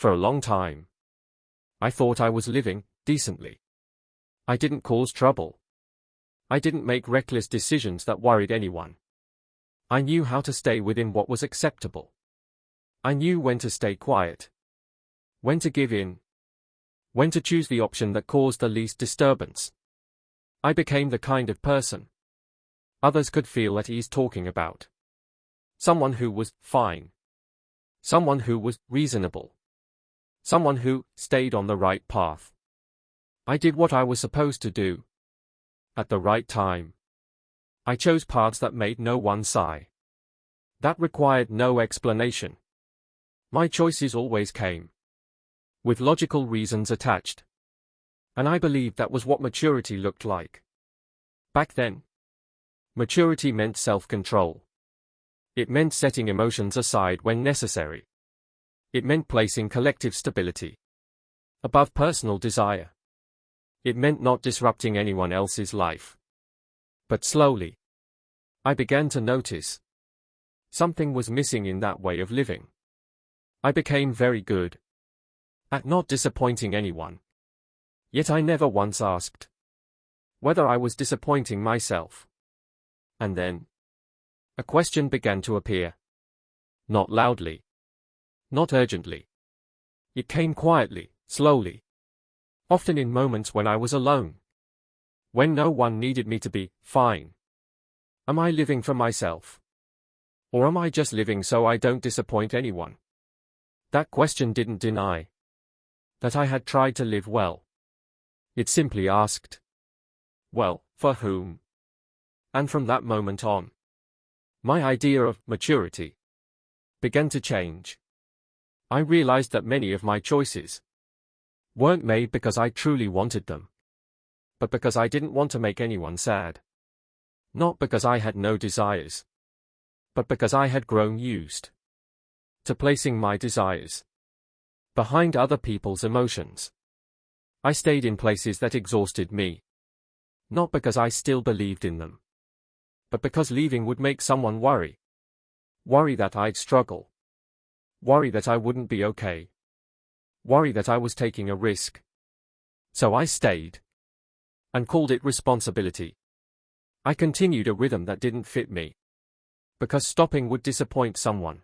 For a long time, I thought I was living decently. I didn't cause trouble. I didn't make reckless decisions that worried anyone. I knew how to stay within what was acceptable. I knew when to stay quiet, when to give in, when to choose the option that caused the least disturbance. I became the kind of person others could feel at ease talking about. Someone who was fine. Someone who was reasonable. Someone who stayed on the right path. I did what I was supposed to do. At the right time. I chose paths that made no one sigh. That required no explanation. My choices always came with logical reasons attached. And I believed that was what maturity looked like. Back then, maturity meant self-control. It meant setting emotions aside when necessary. It meant placing collective stability above personal desire. It meant not disrupting anyone else's life. But slowly, I began to notice something was missing in that way of living. I became very good at not disappointing anyone. Yet I never once asked whether I was disappointing myself. And then, a question began to appear. Not loudly. Not urgently. It came quietly, slowly. Often in moments when I was alone. When no one needed me to be fine. Am I living for myself? Or am I just living so I don't disappoint anyone? That question didn't deny that I had tried to live well. It simply asked, well, for whom? And from that moment on, my idea of maturity began to change. I realized that many of my choices weren't made because I truly wanted them, but because I didn't want to make anyone sad. Not because I had no desires, but because I had grown used to placing my desires behind other people's emotions. I stayed in places that exhausted me, not because I still believed in them, but because leaving would make someone worry. Worry that I'd struggle. Worry that I wouldn't be okay. Worry that I was taking a risk. So I stayed and called it responsibility. I continued a rhythm that didn't fit me, because stopping would disappoint someone.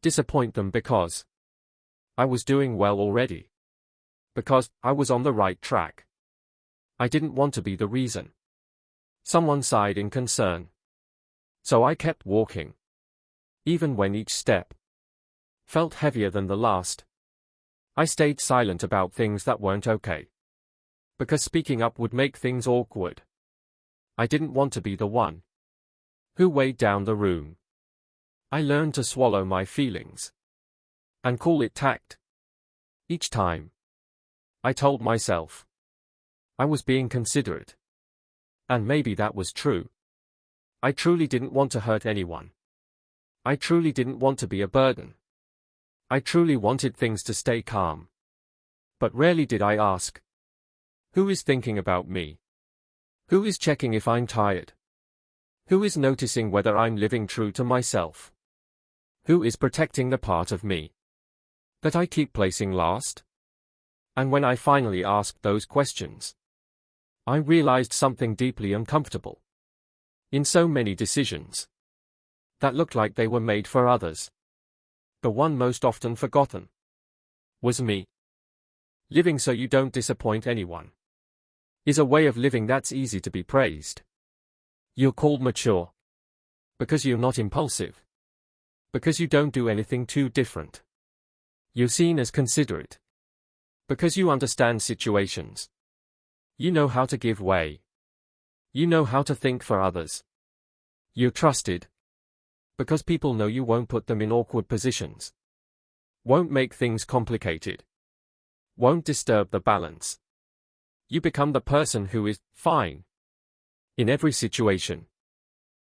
Disappoint them because I was doing well already. Because I was on the right track. I didn't want to be the reason someone sighed in concern. So I kept walking, even when each step felt heavier than the last. I stayed silent about things that weren't okay, because speaking up would make things awkward. I didn't want to be the one who weighed down the room. I learned to swallow my feelings and call it tact. Each time, I told myself I was being considerate. And maybe that was true. I truly didn't want to hurt anyone. I truly didn't want to be a burden. I truly wanted things to stay calm. But rarely did I ask, who is thinking about me? Who is checking if I'm tired? Who is noticing whether I'm living true to myself? Who is protecting the part of me that I keep placing last? And when I finally asked those questions, I realized something deeply uncomfortable. In so many decisions that looked like they were made for others, the one most often forgotten was me. Living so you don't disappoint anyone is a way of living that's easy to be praised. You're called mature because you're not impulsive, because you don't do anything too different. You're seen as considerate because you understand situations. You know how to give way. You know how to think for others. You're trusted because people know you won't put them in awkward positions, won't make things complicated, won't disturb the balance. You become the person who is fine in every situation.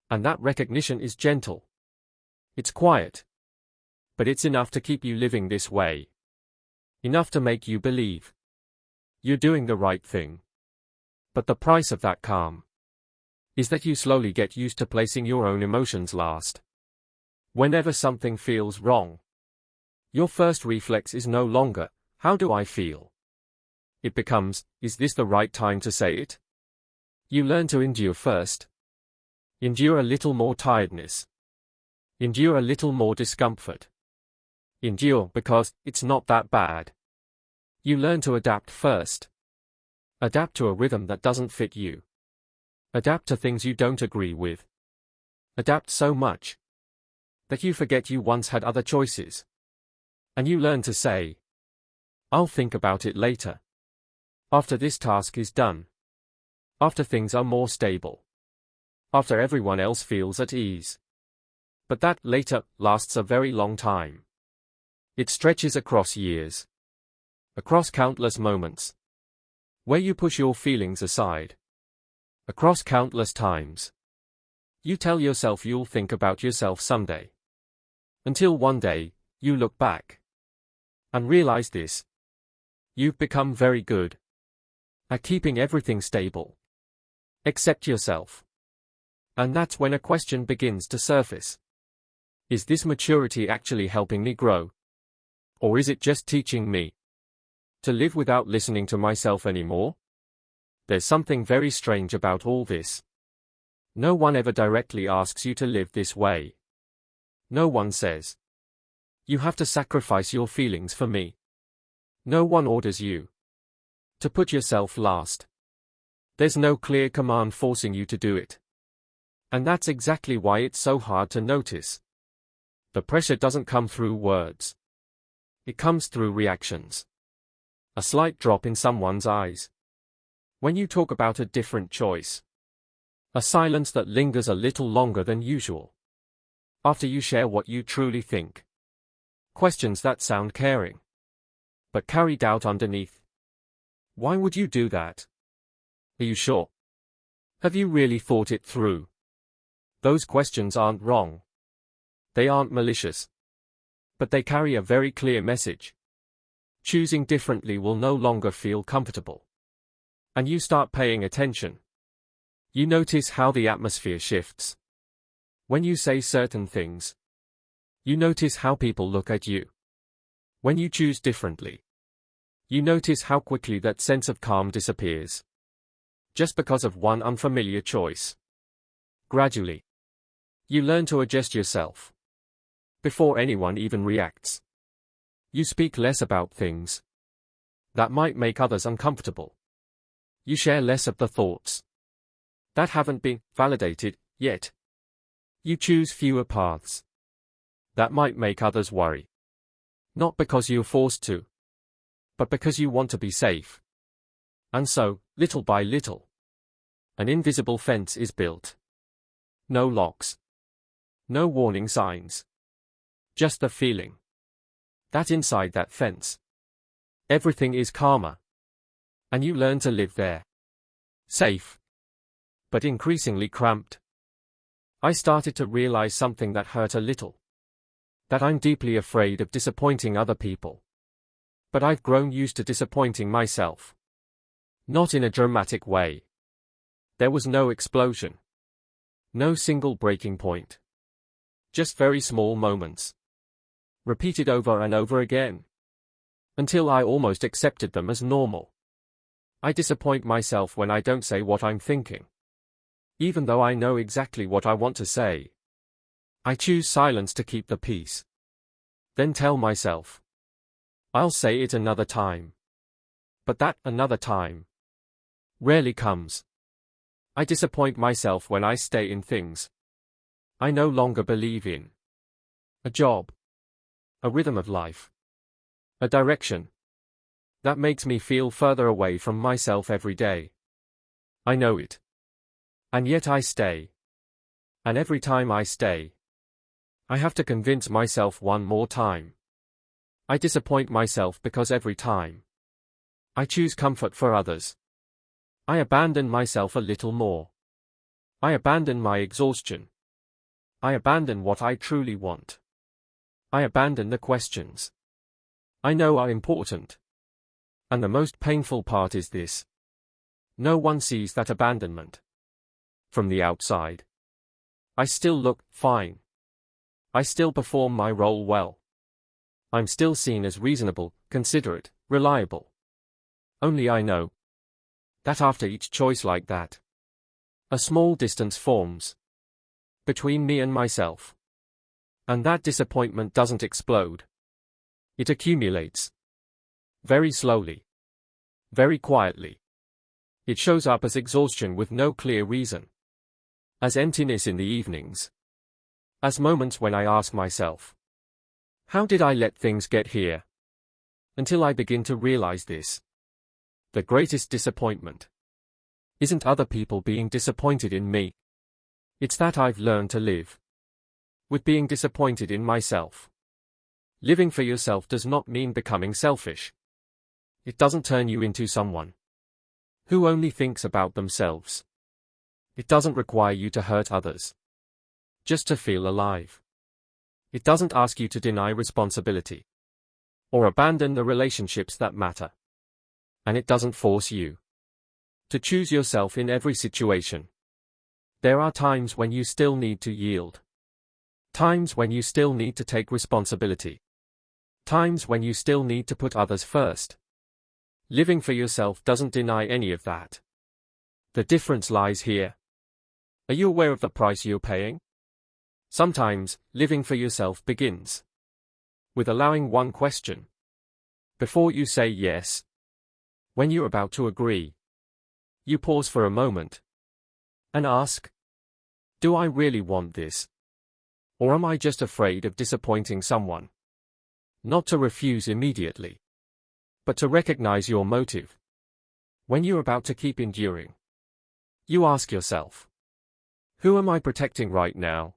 And that recognition is gentle. It's quiet. But it's enough to keep you living this way. Enough to make you believe you're doing the right thing. But the price of that calm is that you slowly get used to placing your own emotions last. Whenever something feels wrong, Your first reflex is no longer, how do I feel? It becomes, is this the right time to say it? You learn to endure first. Endure a little more tiredness. Endure a little more discomfort. Endure because it's not that bad. You learn to adapt first. Adapt to a rhythm that doesn't fit you. Adapt to things you don't agree with. Adapt so much that you forget you once had other choices. And you learn to say, I'll think about it later. After this task is done. After things are more stable. After everyone else feels at ease. But that later lasts a very long time. It stretches across years. Across countless moments. Where you push your feelings aside. Across countless times. You tell yourself you'll think about yourself someday. Until one day, you look back. And realize this. You've become very good. At keeping everything stable. Except yourself. And that's when a question begins to surface. Is this maturity actually helping me grow? Or is it just teaching me to live without listening to myself anymore? There's something very strange about all this. No one ever directly asks you to live this way. No one says, you have to sacrifice your feelings for me. No one orders you to put yourself last. There's no clear command forcing you to do it. And that's exactly why it's so hard to notice. The pressure doesn't come through words. It comes through reactions. A slight drop in someone's eyes. When you talk about a different choice. A silence that lingers a little longer than usual. After you share what you truly think. Questions that sound caring. But carry doubt underneath. Why would you do that? Are you sure? Have you really thought it through? Those questions aren't wrong. They aren't malicious. But they carry a very clear message. Choosing differently will no longer feel comfortable. And you start paying attention. You notice how the atmosphere shifts. When you say certain things. You notice how people look at you. When you choose differently. You notice how quickly that sense of calm disappears. Just because of one unfamiliar choice. Gradually. You learn to adjust yourself. Before anyone even reacts. You speak less about things that might make others uncomfortable. You share less of the thoughts that haven't been validated yet. You choose fewer paths that might make others worry. Not because you're forced to, but because you want to be safe. And so, little by little, an invisible fence is built. No locks. No warning signs. Just the feeling that inside that fence, everything is calmer. And you learn to live there. Safe. But increasingly cramped. I started to realize something that hurt a little. That I'm deeply afraid of disappointing other people. But I've grown used to disappointing myself. Not in a dramatic way. There was no explosion. No single breaking point. Just very small moments. Repeated over and over again. Until I almost accepted them as normal. I disappoint myself when I don't say what I'm thinking. Even though I know exactly what I want to say. I choose silence to keep the peace. Then tell myself. I'll say it another time. But that another time rarely comes. I disappoint myself when I stay in things I no longer believe in. A job. A rhythm of life. A direction. That makes me feel further away from myself every day. I know it. And yet I stay. And every time I stay, I have to convince myself one more time. I disappoint myself because every time I choose comfort for others, I abandon myself a little more. I abandon my exhaustion. I abandon what I truly want. I abandon the questions I know are important. And the most painful part is this. No one sees that abandonment. From the outside. I still look fine. I still perform my role well. I'm still seen as reasonable, considerate, reliable. Only I know that after each choice like that, a small distance forms between me and myself. And that disappointment doesn't explode. It accumulates. Very slowly. Very quietly. It shows up as exhaustion with no clear reason. As emptiness in the evenings. As moments when I ask myself, how did I let things get here? Until I begin to realize this. The greatest disappointment isn't other people being disappointed in me. It's that I've learned to live with being disappointed in myself. Living for yourself does not mean becoming selfish. It doesn't turn you into someone who only thinks about themselves. It doesn't require you to hurt others just to feel alive. It doesn't ask you to deny responsibility or abandon the relationships that matter. And it doesn't force you to choose yourself in every situation. There are times when you still need to yield. Times when you still need to take responsibility. Times when you still need to put others first. Living for yourself doesn't deny any of that. The difference lies here. Are you aware of the price you're paying? Sometimes, living for yourself begins with allowing one question before you say yes. When you're about to agree, you pause for a moment and ask, do I really want this? Or am I just afraid of disappointing someone? Not to refuse immediately, but to recognize your motive. When you're about to keep enduring, you ask yourself, who am I protecting right now?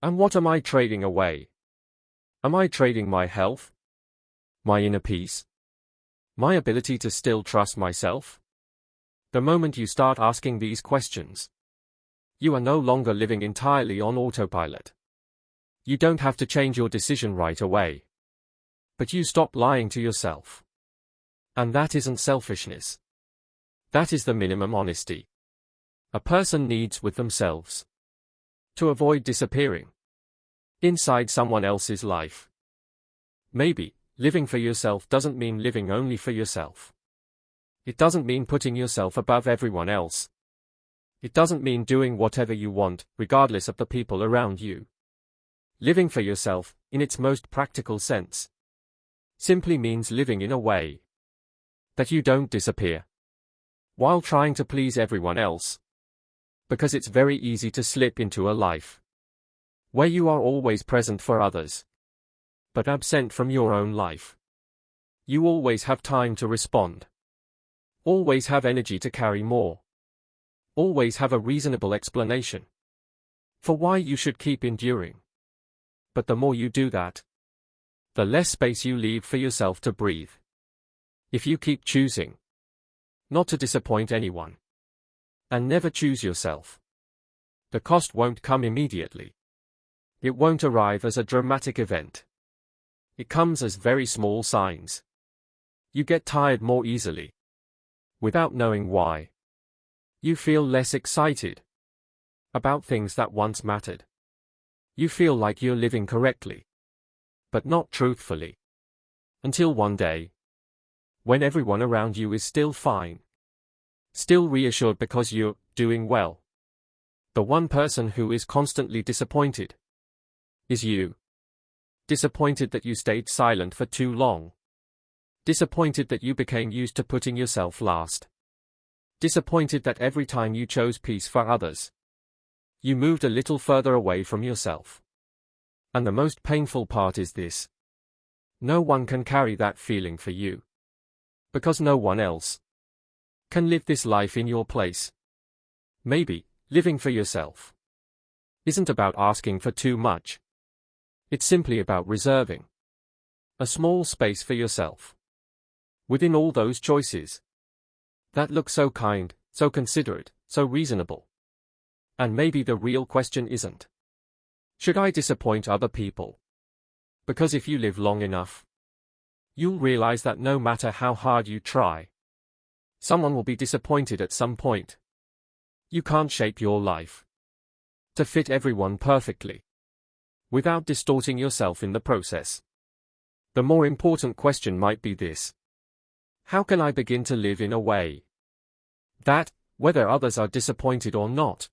And what am I trading away? Am I trading my health? My inner peace? My ability to still trust myself? The moment you start asking these questions, you are no longer living entirely on autopilot. You don't have to change your decision right away. But you stop lying to yourself. And that isn't selfishness. That is the minimum honesty a person needs with themselves to avoid disappearing inside someone else's life. Maybe living for yourself doesn't mean living only for yourself. It doesn't mean putting yourself above everyone else. It doesn't mean doing whatever you want, regardless of the people around you. Living for yourself, in its most practical sense, simply means living in a way that you don't disappear while trying to please everyone else. Because it's very easy to slip into a life where you are always present for others, but absent from your own life. You always have time to respond. Always have energy to carry more. Always have a reasonable explanation for why you should keep enduring. But the more you do that, the less space you leave for yourself to breathe. If you keep choosing not to disappoint anyone, and never choose yourself, the cost won't come immediately. It won't arrive as a dramatic event. It comes as very small signs. You get tired more easily, without knowing why. You feel less excited about things that once mattered. You feel like you're living correctly, but not truthfully. Until one day, when everyone around you is still fine, still reassured because you're doing well, the one person who is constantly disappointed is you. Disappointed that you stayed silent for too long. Disappointed that you became used to putting yourself last. Disappointed that every time you chose peace for others, you moved a little further away from yourself. And the most painful part is this. No one can carry that feeling for you. Because no one else can live this life in your place. Maybe, living for yourself isn't about asking for too much. It's simply about reserving a small space for yourself within all those choices that look so kind, so considerate, so reasonable. And maybe the real question isn't, should I disappoint other people? Because if you live long enough, you'll realize that no matter how hard you try, someone will be disappointed at some point. You can't shape your life to fit everyone perfectly without distorting yourself in the process. The more important question might be this: how can I begin to live in a way that, whether others are disappointed or not,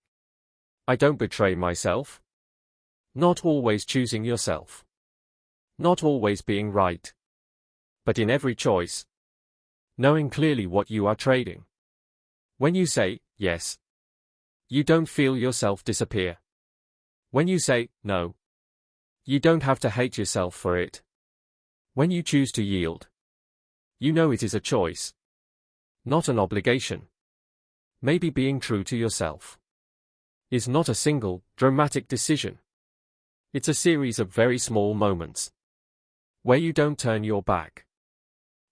I don't betray myself? Not always choosing yourself. Not always being right. But in every choice, knowing clearly what you are trading. When you say, yes, you don't feel yourself disappear. When you say, no, you don't have to hate yourself for it. When you choose to yield, you know it is a choice, not an obligation. Maybe being true to yourself is not a single, dramatic decision. It's a series of very small moments where you don't turn your back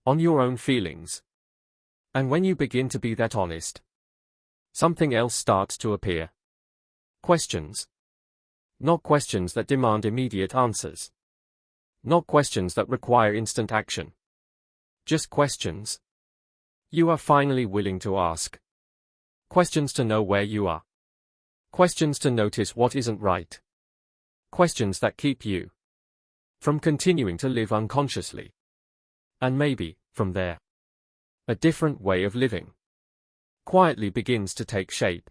on your own feelings. And when you begin to be that honest, something else starts to appear. Questions. Not questions that demand immediate answers. Not questions that require instant action. Just questions you are finally willing to ask. Questions to know where you are. Questions to notice what isn't right. Questions that keep you from continuing to live unconsciously. And maybe, from there, a different way of living quietly begins to take shape.